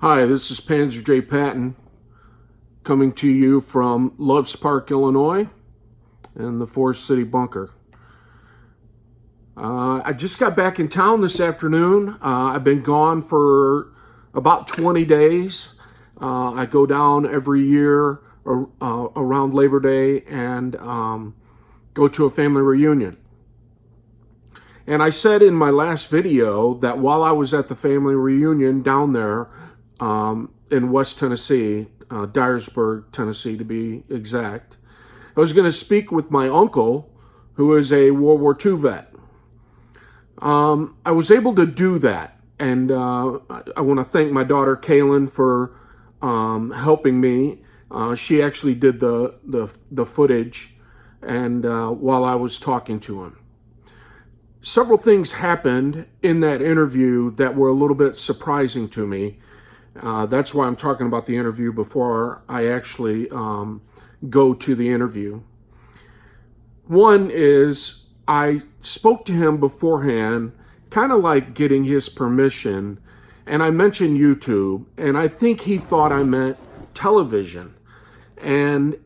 Hi, this is Panzer J. Patton coming to you from Loves Park, Illinois and the Forest City Bunker. I just got back in town this afternoon. I've been gone for about 20 days. I go down every year around Labor Day and go to a family reunion. And I said in my last video that while I was at the family reunion down there in West Tennessee, Dyersburg, Tennessee to be exact, I was going to speak with my uncle, who is a World War II vet. I was able to do that, and I want to thank my daughter Kaylin for helping me. She actually did the footage, and while I was talking to him. Several things happened in that interview that were a little bit surprising to me. That's why I'm talking about the interview before I actually go to the interview. One is I spoke to him beforehand, kind of like getting his permission, and I mentioned YouTube, and I think he thought I meant television. And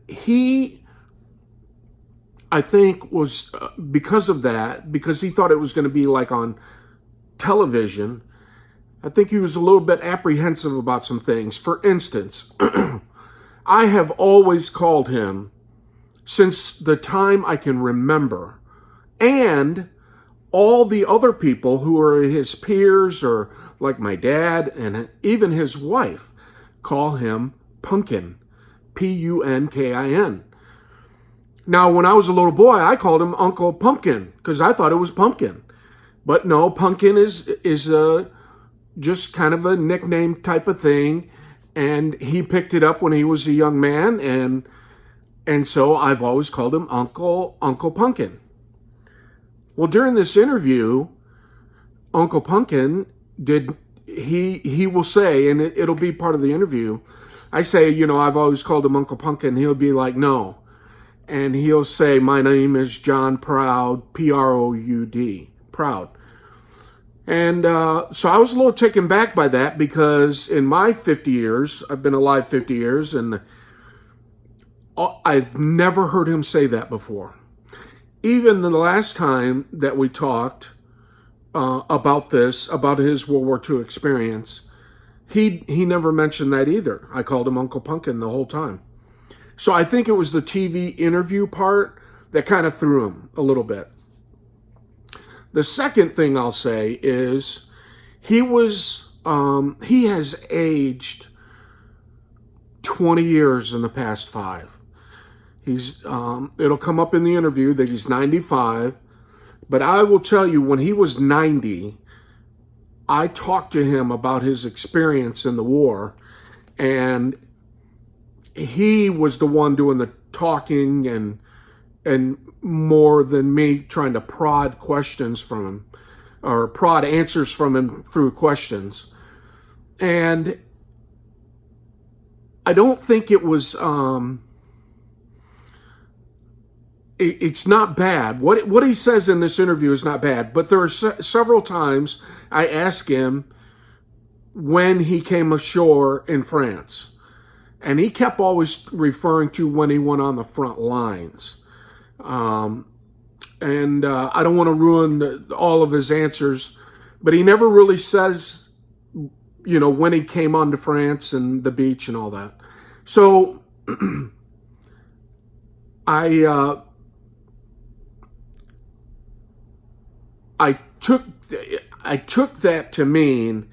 I think was because of that, because he thought it was going to be like on television, I think he was a little bit apprehensive about some things. For instance, I have always called him, since the time I can remember, and all the other people who are his peers, or like my dad and even his wife, call him Punkin, Punkin. Now, when I was a little boy, I called him Uncle Pumpkin because I thought it was pumpkin. But no, Pumpkin is just kind of a nickname type of thing. And he picked it up when he was a young man. And so I've always called him Uncle Pumpkin. Well, during this interview, Uncle Pumpkin he will say, and it'll be part of the interview, I say, I've always called him Uncle Pumpkin. He'll be like, no. And he'll say, my name is John Proud, P-R-O-U-D, Proud. And so I was a little taken back by that because in my 50 years, I've been alive 50 years, and I've never heard him say that before. Even the last time that we talked about his World War II experience, he never mentioned that either. I called him Uncle Pumpkin the whole time. So I think it was the TV interview part that kind of threw him a little bit. The second thing I'll say is he has aged 20 years in the past 5. It'll come up in the interview that he's 95, but I will tell you, when he was 90, I talked to him about his experience in the war, and he was the one doing the talking and more than me trying to prod questions from him or prod answers from him through questions. And I don't think it was, it's not bad. What he says in this interview is not bad, but there are several times I asked him when he came ashore in France. And he kept always referring to when he went on the front lines. I don't want to ruin all of his answers, but he never really says, when he came onto France and the beach and all that. So I took that to mean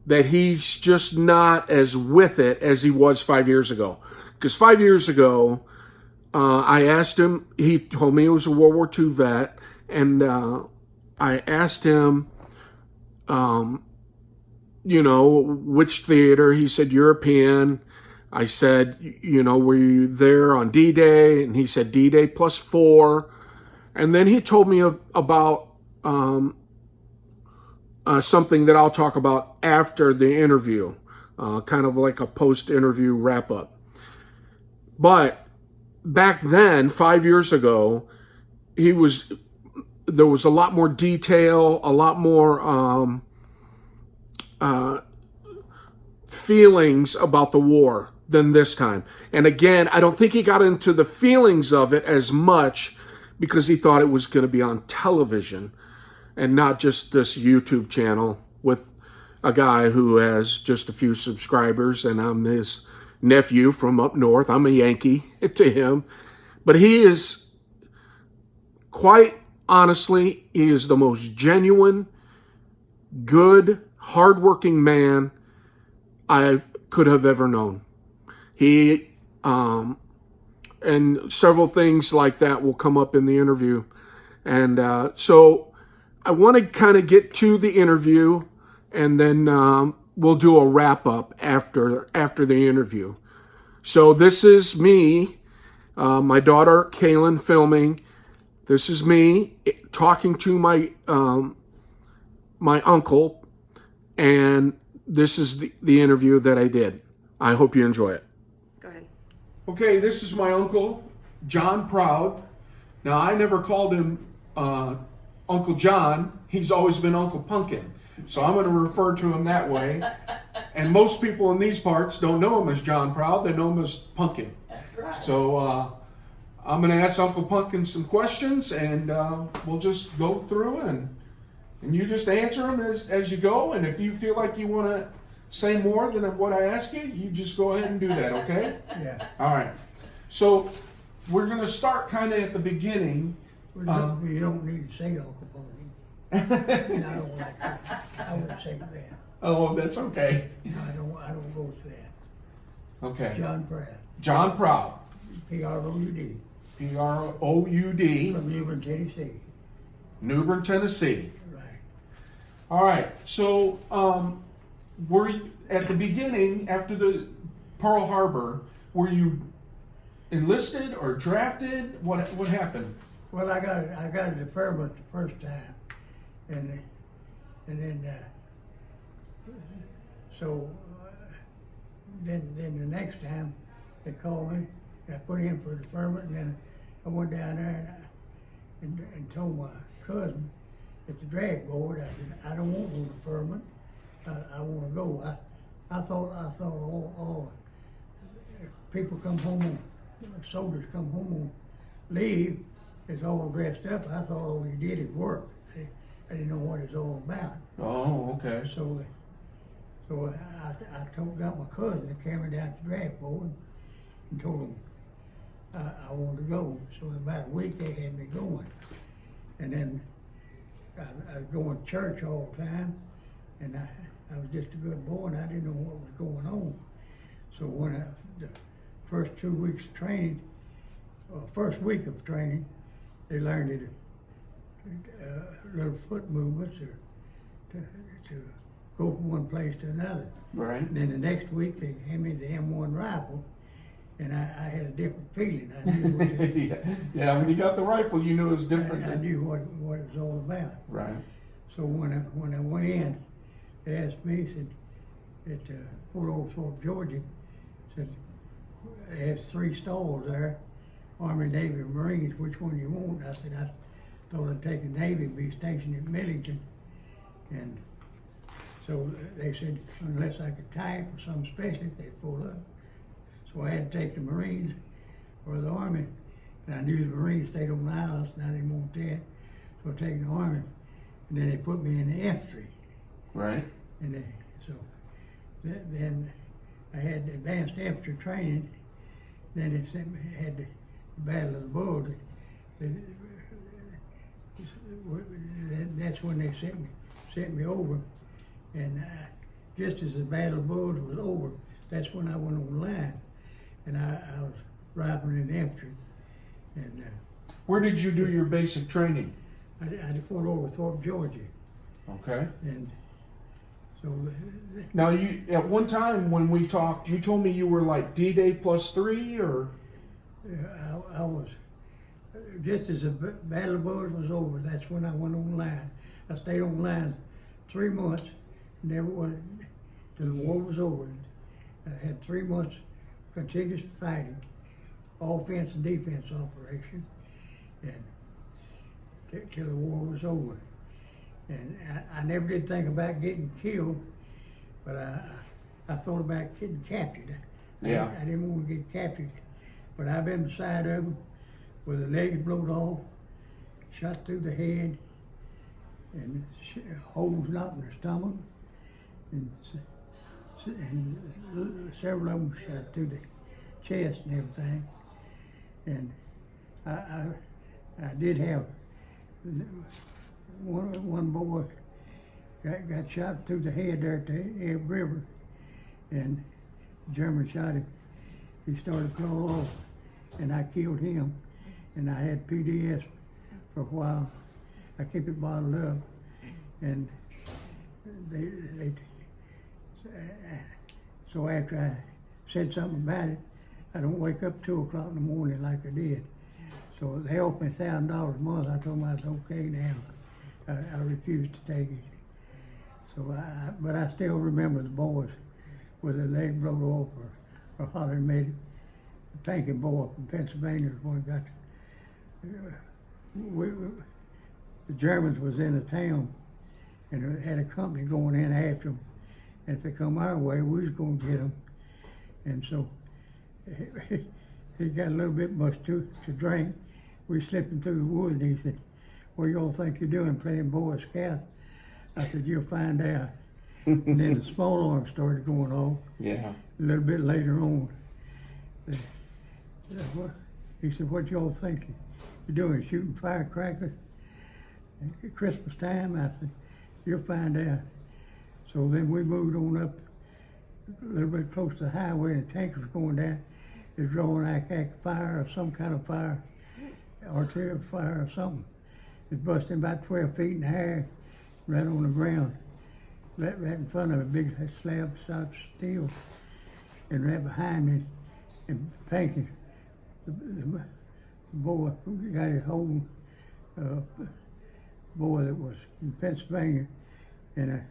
that he's just not as with it as he was 5 years ago. Because 5 years ago, I asked him, he told me he was a World War II vet, and I asked him, which theater. He said European. I said, were you there on D-Day? And he said D-Day +4. And then he told me about something that I'll talk about after the interview, kind of like a post-interview wrap-up. But back then, 5 years ago, there was a lot more detail, a lot more feelings about the war than this time. And again, I don't think he got into the feelings of it as much because he thought it was going to be on television and not just this YouTube channel with a guy who has just a few subscribers, and I'm his nephew from up north. I'm a Yankee to him. But he is, quite honestly, he is the most genuine, good, hardworking man I could have ever known. He, and several things like that will come up in the interview. And so I want to kind of get to the interview, and then we'll do a wrap up after the interview. So this is me, my daughter Kaylin filming. This is me talking to my my uncle, and this is the interview that I did. I hope you enjoy it. Go ahead. Okay, this is my uncle, John Proud. Now, I never called him Uncle John. He's always been Uncle Pumpkin. So I'm going to refer to him that way. And most people in these parts don't know him as John Proud. They know him as Pumpkin. That's right. So I'm going to ask Uncle Pumpkin some questions, and we'll just go through and you just answer them as you go. And if you feel like you want to say more than what I ask you, you just go ahead and do that, okay? Yeah. All right. So we're going to start kind of at the beginning. You don't need to say Uncle Pumpkin. I don't like that. I wouldn't say that. Oh, that's okay. I don't go with that. Okay. John Pratt. John Proud. P-R-O-U-D. P-R-O-U-D. From New Bern, Tennessee. New Bern, Tennessee. Right. All right. So were you, at the beginning, after the Pearl Harbor, were you enlisted or drafted? What happened? Well, I got a deferment the first time, and then then the next time they called me, I put in for deferment, and then I went down there and told my cousin at the drag board, I said, I don't want no deferment. I want to go. I thought all people come home, soldiers come home on leave, is all dressed up. I thought all he did is work. I didn't know what it's all about. Oh, okay. So I got my cousin to carry me down to the drag board and told him I wanted to go. So in about a week they had me going. And then I was going to church all the time, and I was just a good boy, and I didn't know what was going on. So when the first 2 weeks of training, first week of training, they learned it, little foot movements or to go from one place to another. Right. And then the next week they handed me the M1 rifle, and I had a different feeling. I knew what it, yeah, when you got the rifle, you knew it was different. I knew what it was all about. Right. So when I went in, they asked me, said, at Fort Oglethorpe, Georgia, said, they have 3 stalls there, Army, Navy, and Marines, which one you want? I said, I thought I'd take the Navy and be stationed at Millington. And so they said, unless I could type or some specialist, they'd pull up. So I had to take the Marines or the Army. And I knew the Marines stayed on the islands, and I didn't want that. So I taken the Army, and then they put me in the infantry. Right. And then I had the advanced infantry training. Then it sent me, had the Battle of the Bulge. That's when they sent me over. And just as the Battle of the Bulge was over, that's when I went on the line. And I was rifling in the infantry. And Where did you do your basic training? I did Fort Oglethorpe, Georgia. Okay. And so Now, you at one time when we talked, you told me you were like D-Day +3, or? I was, just as the Battle of the Bulge was over, that's when I went on line. I stayed on line 3 months, never went till the war was over. I had 3 months continuous fighting, offense and defense operation, and till the war was over. And I never did think about getting killed, but I thought about getting captured. Yeah. I didn't want to get captured, but I've been beside of them with their legs blowed off, shot through the head, and holes knocked in their stomach, and several of them shot through the chest and everything. And I did have one boy got shot through the head there at the Elbe River, and the German shot him. He started to crawl off, and I killed him. And I had PDS for a while. I kept it bottled up, and so after I said something about it, I don't wake up 2 o'clock in the morning like I did. So they offered me $1,000 a month. I told them I was okay now. I refused to take it. So but I still remember the boys with their leg blowed off or hollering made it. The Pankin boy from Pennsylvania was one got. The Germans was in the town and had a company going in after them. And if they come our way, we was going to get them. And so he got a little bit much to drink. We slipping through the woods, and he said, "What y'all think you're doing, playing Boy Scout?" I said, "You'll find out." And then the small arms started going off. Yeah. A little bit later on, he said, "What y'all think you're doing, shooting firecrackers at Christmas time?" I said, "You'll find out." So then we moved on up a little bit close to the highway, and the tank was going down. It was drawing like fire or some kind of fire, artillery fire or something. It busted about 12 feet in the air, right on the ground, right in front of a big slab of steel, and right behind me, and Pankin, the boy got his whole boy that was in Pennsylvania, and a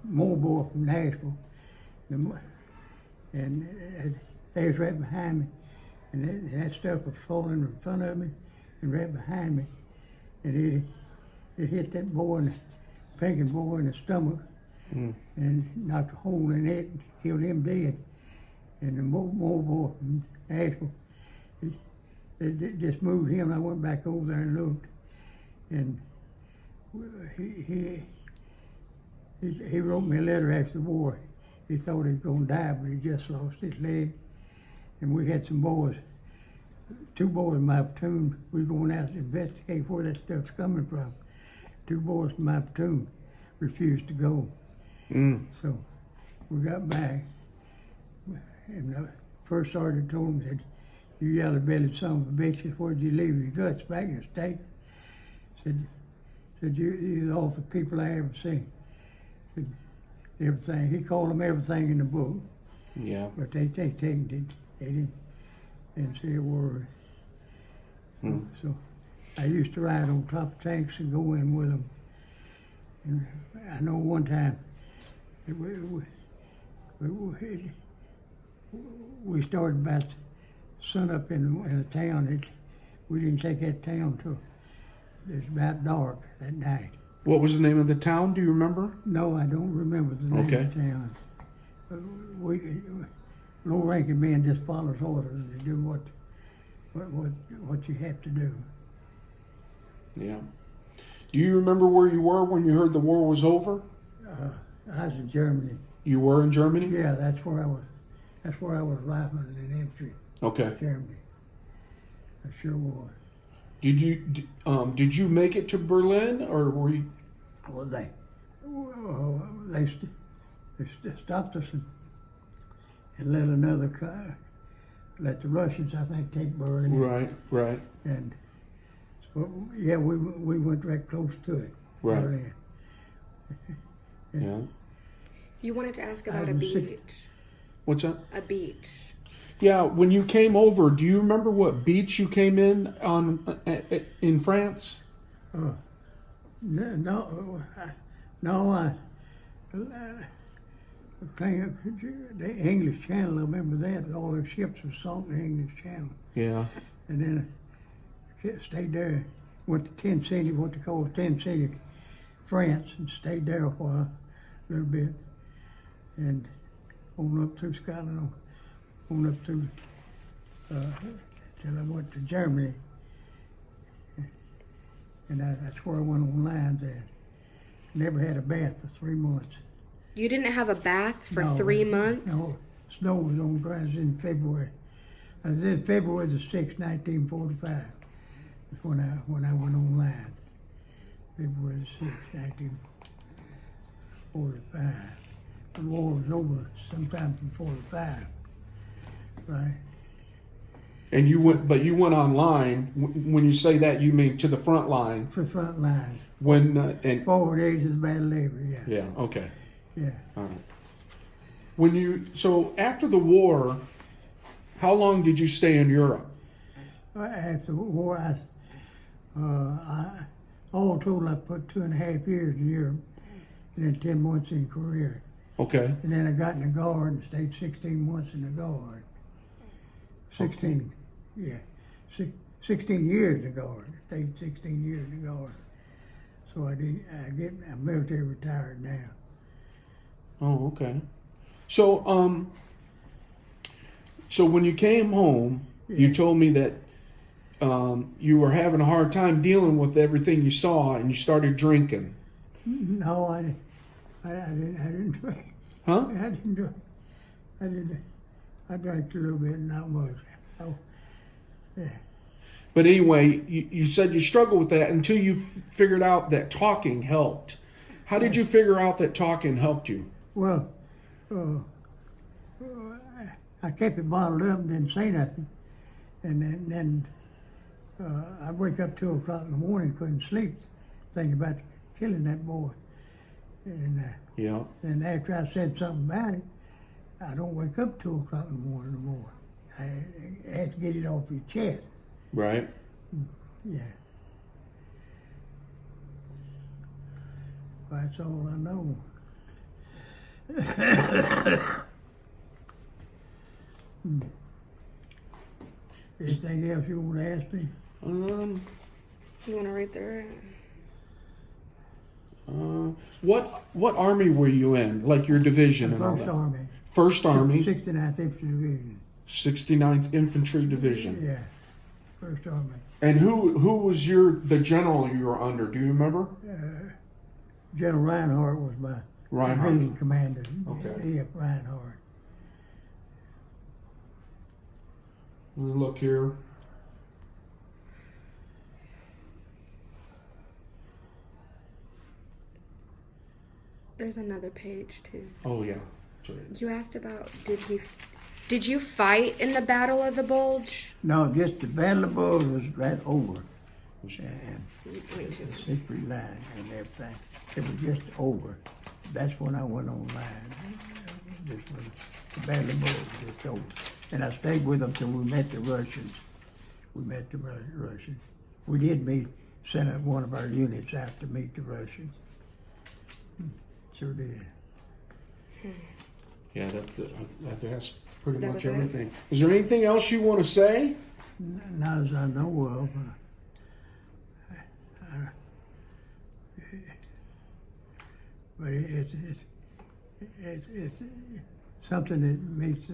more boy from Nashville, and they was right behind me, and that stuff was falling in front of me and right behind me, and it hit that boy, and the Pankin boy in the stomach, and knocked a hole in it and killed him dead. And the more boy from Nashville, it just moved him. I went back over there and looked, and he wrote me a letter after the war. He thought he was going to die, but he just lost his leg. And we had some boys, 2 boys in my platoon. We were going out to investigate where that stuff's coming from. 2 boys in my platoon refused to go. So we got back, and the first sergeant told him, said, "You yellow-bellied son of a bitches, where'd you leave your guts? Back in the States?" Said you're the awful people I ever seen. Said, everything. He called them everything in the book. Yeah. But they didn't say a word. So I used to ride on top of tanks and go in with them. And I know one time we started about sun up in a town. We didn't take that town till it was about dark that night. What was the name of the town? Do you remember? No, I don't remember the name of the town. Low-ranking men just follows orders to do what you have to do. Yeah. Do you remember where you were when you heard the war was over? I was in Germany. You were in Germany? Yeah, that's where I was. That's where I was rifling in infantry. Okay. Germany. I sure was. Did you make it to Berlin, or were you? Well, they stopped us and let another car, let the Russians, I think, take Berlin. Right. And so, yeah, we went right close to it. Right. Berlin. Yeah. You wanted to ask about a beach. What's that? A beach. Yeah, when you came over, do you remember what beach you came in on in France? No, the English Channel, I remember that. All the ships were sunk in the English Channel. Yeah. And then I stayed there, went to Ten City, what they call Ten City, France, and stayed there a while, a little bit. and on up through Scotland, on up through till I went to Germany, and that's where I went on lines at. Never had a bath for 3 months. You didn't have a bath for No, 3 months? No, snow was on the ground. I was in February. I was in February the 6th, 1945. That's when I went on line. February the 6th, 1945. The war was over sometime from 45, right? And you went online. When you say that, you mean to the front line. For front lines. When and 4 days of the Battle of Avery, yeah. yeah, okay. Yeah. All right. So after the war, how long did you stay in Europe? After the war, all told, I put 2.5 years in Europe, and then 10 months in Korea. Okay. And then I got in the Guard and stayed 16 months in the Guard. 16, yeah. 16 years in the Guard. Stayed 16 years in the Guard. So I'm military retired now. Oh, okay. So so when you came home, you told me that you were having a hard time dealing with everything you saw, and you started drinking. No, I didn't drink. Huh? I didn't drink. I drank a little bit, not much. Oh, yeah. But anyway, you said you struggled with that until you figured out that talking helped. How did you figure out that talking helped you? Well, I kept it bottled up and didn't say nothing. And then I'd wake up 2 o'clock in the morning, couldn't sleep, thinking about killing that boy. And Yeah. then after I said something about it, I don't wake up 2 o'clock in the morning no more. I had to get it off your chest. Right. Yeah. That's all I know. Anything else you want to ask me? You want to read through it? What army were you in? Like your division and all First that? Army. First Army, 69th Infantry Division. 69th Infantry Division. Yeah. First Army. And who was the general you were under? Do you remember? General Reinhardt was my Reinhardt. division commander. Okay. Yeah, Reinhardt. Let me look here. There's another page too. Oh yeah. That's right. You asked about did you fight in the Battle of the Bulge? No, just the Battle of Bulge was right over. And You point to it. victory line and everything. It was just over. That's when I went online. This was the Battle of Bulge was just over. And I stayed with them till we met the Russians. Russians. We did send one of our units out to meet the Russians. Sure did. Yeah, that's pretty That much was it? everything. Is there anything else you want to say? Not as I know of. But it's something that makes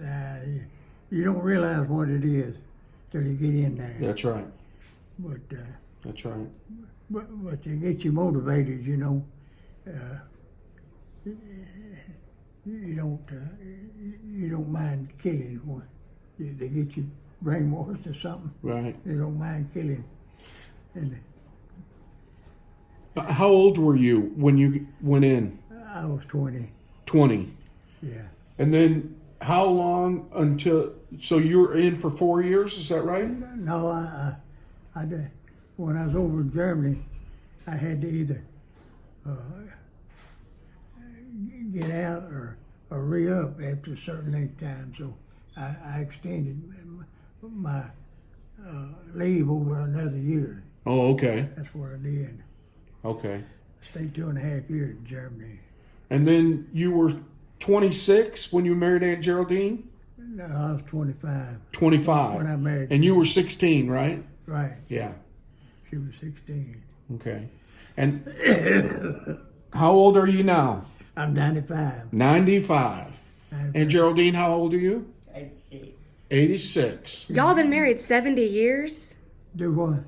you don't realize what it is till you get in there. That's right. But That's right. but to get you motivated, you know. You don't mind killing one. They get you brainwashed or something. Right. They don't mind killing. And How old were you when you went in? I was 20. 20. Yeah. And then how long until? So you were in for 4 years. Is that right? No, I did. When I was over in Germany, I had to either get out or re-up after a certain length of time. So I extended my leave over another year. Oh, okay. That's what I did. Okay. Stayed 2.5 years in Germany. And then you were 26 when you married Aunt Geraldine? No, I was 25 25. when I married. And you were 16, right? Right. Yeah. She was 16. Okay. And how old are you now? I'm 95. 95. And Geraldine, how old are you? 86. 86. Y'all been married 70 years? Do what?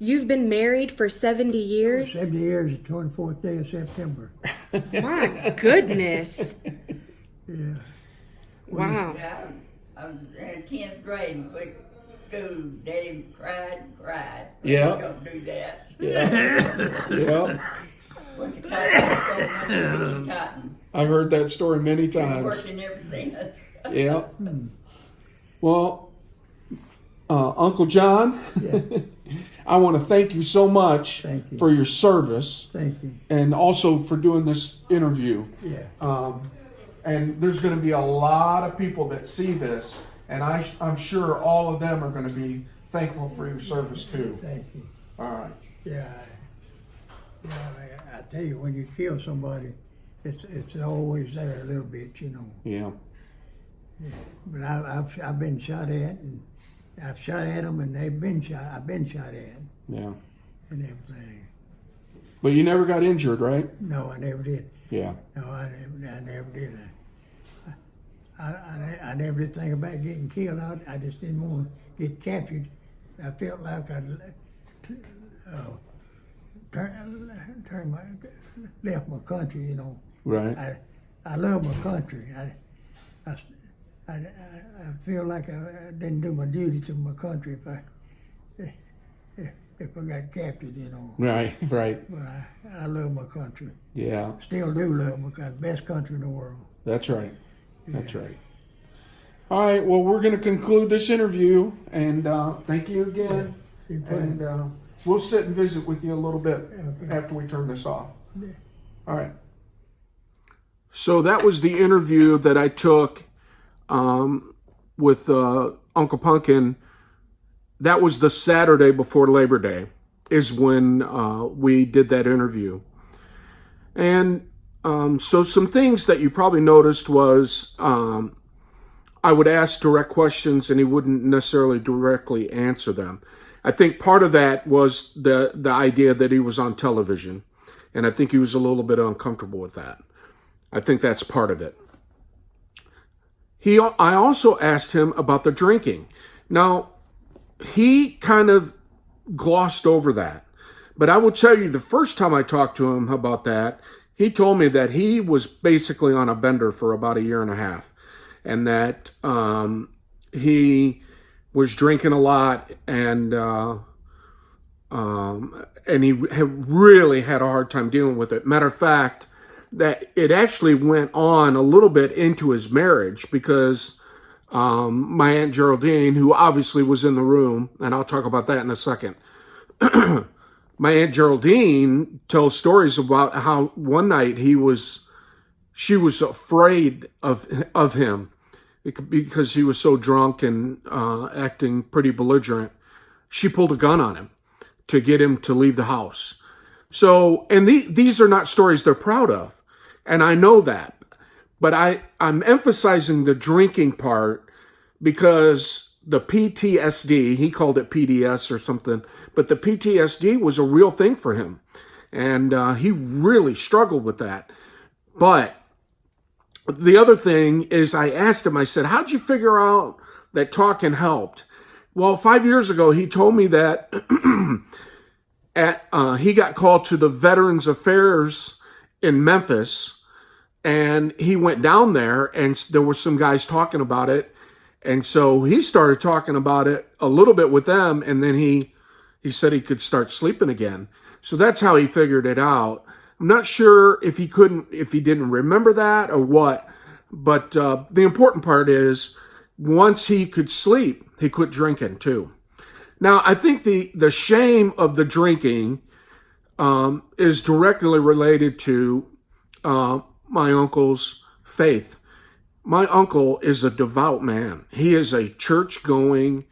You've been married for 70 years? 70 years, the 24th day of September. My goodness. Yeah. Wow. Yeah, I was in 10th grade and quit school. Daddy cried and cried. Yeah. Don't do that. Yeah. Yeah. Went to cotton, cotton. I've heard that story many Been times. working ever since. Yeah. Well, Uncle John, Yeah. I want to thank you so much Thank you. for your service Thank you. and also for doing this interview. Yeah. And there's going to be a lot of people that see this, and I'm sure all of them are going to be thankful for your service too. Thank you. All right. Yeah. I tell you, when you kill somebody, it's always there a little bit, you know. Yeah. But I've been shot at, and I've shot at them, and they've been shot. I've been shot at, Yeah. and everything. But you never got injured, right? No, I never did. Yeah. No, I never did. I never did think about getting killed. I just didn't want to get captured. I felt like I left my country, you know. Right. I love my country. I feel like I didn't do my duty to my country if I got captured, you know. Right. Right. But I love my country. Yeah. Still do love my country. Best country in the world. That's right. That's right. All right. Well, we're going to conclude this interview, and thank you again. You bet. And we'll sit and visit with you a little bit Okay. after we turn this off. All right. So that was the interview that I took with Uncle Pumpkin. That was the Saturday before Labor Day is when we did that interview. And so some things that you probably noticed was I would ask direct questions and he wouldn't necessarily directly answer them. I think part of that was the idea that he was on television. And I think he was a little bit uncomfortable with that. I think that's part of it. I also asked him about the drinking. Now, he kind of glossed over that. But I will tell you, the first time I talked to him about that, he told me that he was basically on a bender for about a year and a half. And that he was drinking a lot and he really had a hard time dealing with it. Matter of fact, that it actually went on a little bit into his marriage because my Aunt Geraldine, who obviously was in the room, and I'll talk about that in a second, my Aunt Geraldine tells stories about how one night she was afraid of him because he was so drunk and acting pretty belligerent. She pulled a gun on him to get him to leave the house. So, and these are not stories they're proud of. And I know that. But I'm emphasizing the drinking part because the PTSD, he called it PDS or something, but the PTSD was a real thing for him. And he really struggled with that. But the other thing is I asked him, I said, how'd you figure out that talking helped? Well, 5 years ago, he told me that he got called to the Veterans Affairs in Memphis, and he went down there, and there were some guys talking about it, and so he started talking about it a little bit with them, and then he said he could start sleeping again. So that's how he figured it out. I'm not sure if he didn't remember that or what, but the important part is once he could sleep, he quit drinking too. Now, I think the shame of the drinking is directly related to my uncle's faith. My uncle is a devout man. He is a church-going,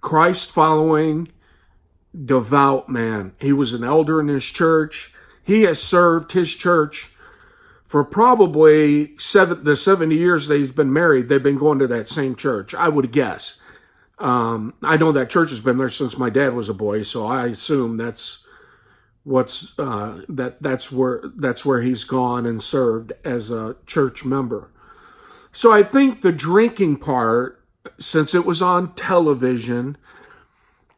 Christ-following, devout man. He was an elder in his church. He has served his church for probably the 70 years that he's been married. They've been going to that same church, I would guess. I know that church has been there since my dad was a boy, so I assume that's that's where he's gone and served as a church member. So I think the drinking part, since it was on television,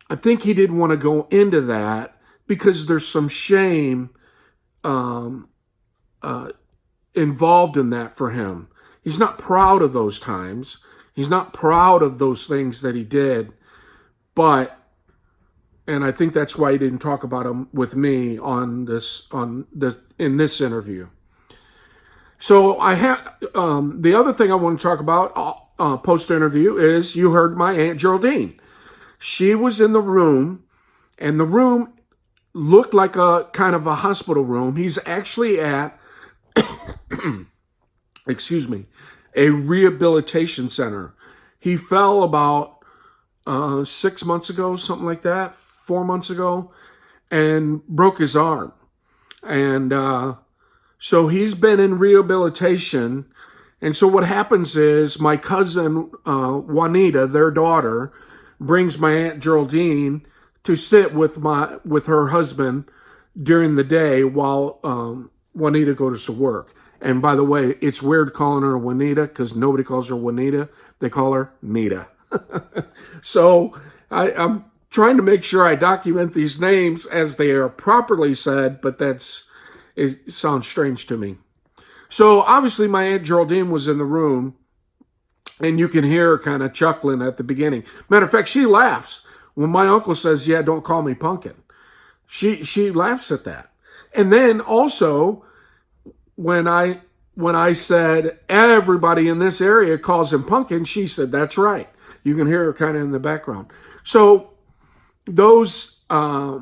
I think he didn't want to go into that because there's some shame involved in that for him. He's not proud of those times. He's not proud of those things that he did, and I think that's why he didn't talk about them with me in this interview. So I have the other thing I want to talk about post interview is you heard my Aunt Geraldine. She was in the room, and the room looked like a kind of a hospital room. He's actually at excuse me, a rehabilitation center. He fell about 6 months ago, something like that, 4 months ago, and broke his arm. And so he's been in rehabilitation. And so what happens is my cousin Juanita, their daughter, brings my Aunt Geraldine to sit with her husband during the day while Juanita goes to work. And by the way, it's weird calling her Juanita because nobody calls her Juanita. They call her Nita. So I'm trying to make sure I document these names as they are properly said, but it sounds strange to me. So obviously my Aunt Geraldine was in the room, and you can hear her kind of chuckling at the beginning. Matter of fact, she laughs when my uncle says, "Yeah, don't call me Pumpkin." She laughs at that. And then also when I said everybody in this area calls him Pumpkin, she said, "That's right." You can hear her kind of in the background. So those little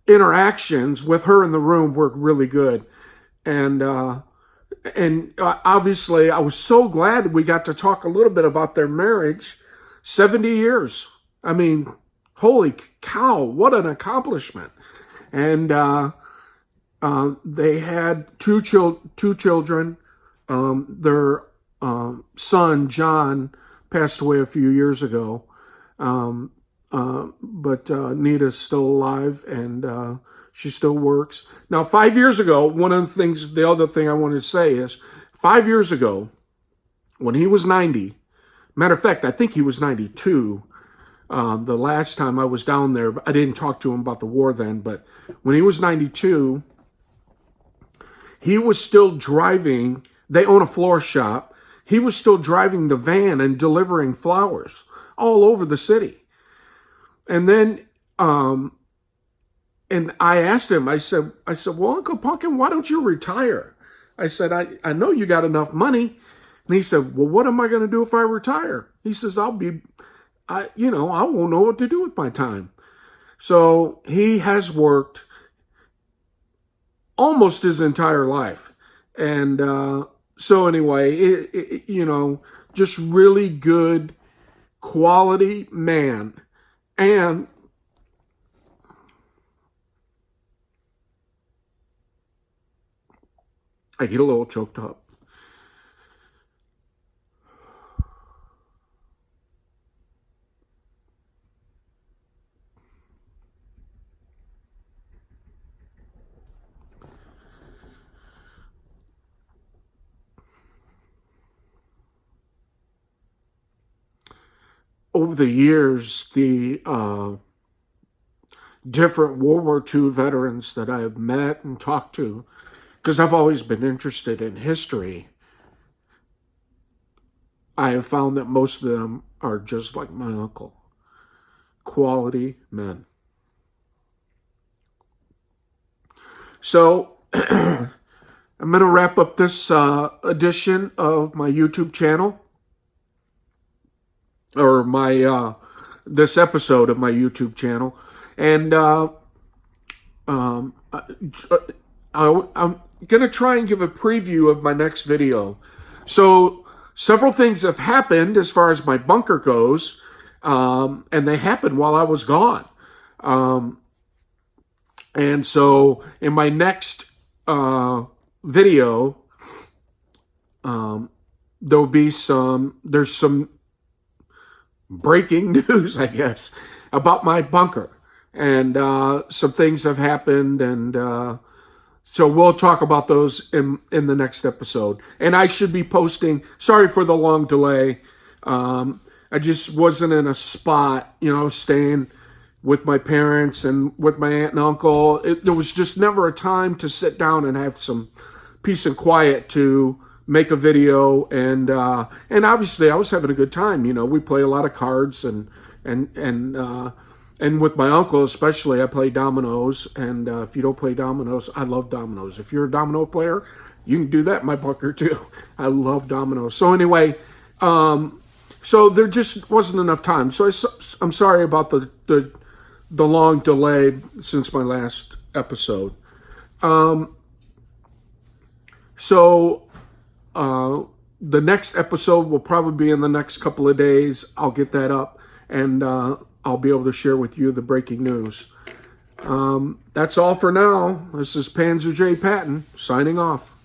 interactions with her in the room were really good. And obviously I was so glad we got to talk a little bit about their marriage. 70 years. I mean, holy cow, what an accomplishment. And they had two children. Their son, John, passed away a few years ago. But Nita's still alive, and she still works. Now, 5 years ago, the other thing I wanted to say is 5 years ago, when he was 90, matter of fact, I think he was 92. The last time I was down there, I didn't talk to him about the war then, but when he was 92, he was still driving. They own a floor shop. He was still driving the van and delivering flowers all over the city. And then, and I asked him, I said, "Well, Uncle Pumpkin, why don't you retire?" I said, I know you got enough money. And he said, "Well, what am I going to do if I retire?" He says, I won't know what to do with my time. So he has worked almost his entire life. And so anyway, just really good quality man. And I get a little choked up. Over the years, the different World War II veterans that I have met and talked to, because I've always been interested in history, I have found that most of them are just like my uncle. Quality men. So, I'm going to wrap up this edition of my YouTube channel. Or my this episode of my YouTube channel, and I'm gonna try and give a preview of my next video. So several things have happened as far as my bunker goes, and they happened while I was gone. And so in my next video, there's some breaking news, I guess, about my bunker. and some things have happened, and so we'll talk about those in the next episode. And I should be posting. Sorry for the long delay. I just wasn't in a spot, staying with my parents and with my aunt and uncle. There was just never a time to sit down and have some peace and quiet to make a video. And obviously I was having a good time. We play a lot of cards and with my uncle especially, I play dominoes. And if you don't play dominoes, I love dominoes. If you're a domino player, you can do that in my bunker too. I love dominoes. So anyway, so there just wasn't enough time. So I'm sorry about the long delay since my last episode. So the next episode will probably be in the next couple of days. I'll get that up, and I'll be able to share with you the breaking news. That's all for now. This is Panzer J. Patton signing off.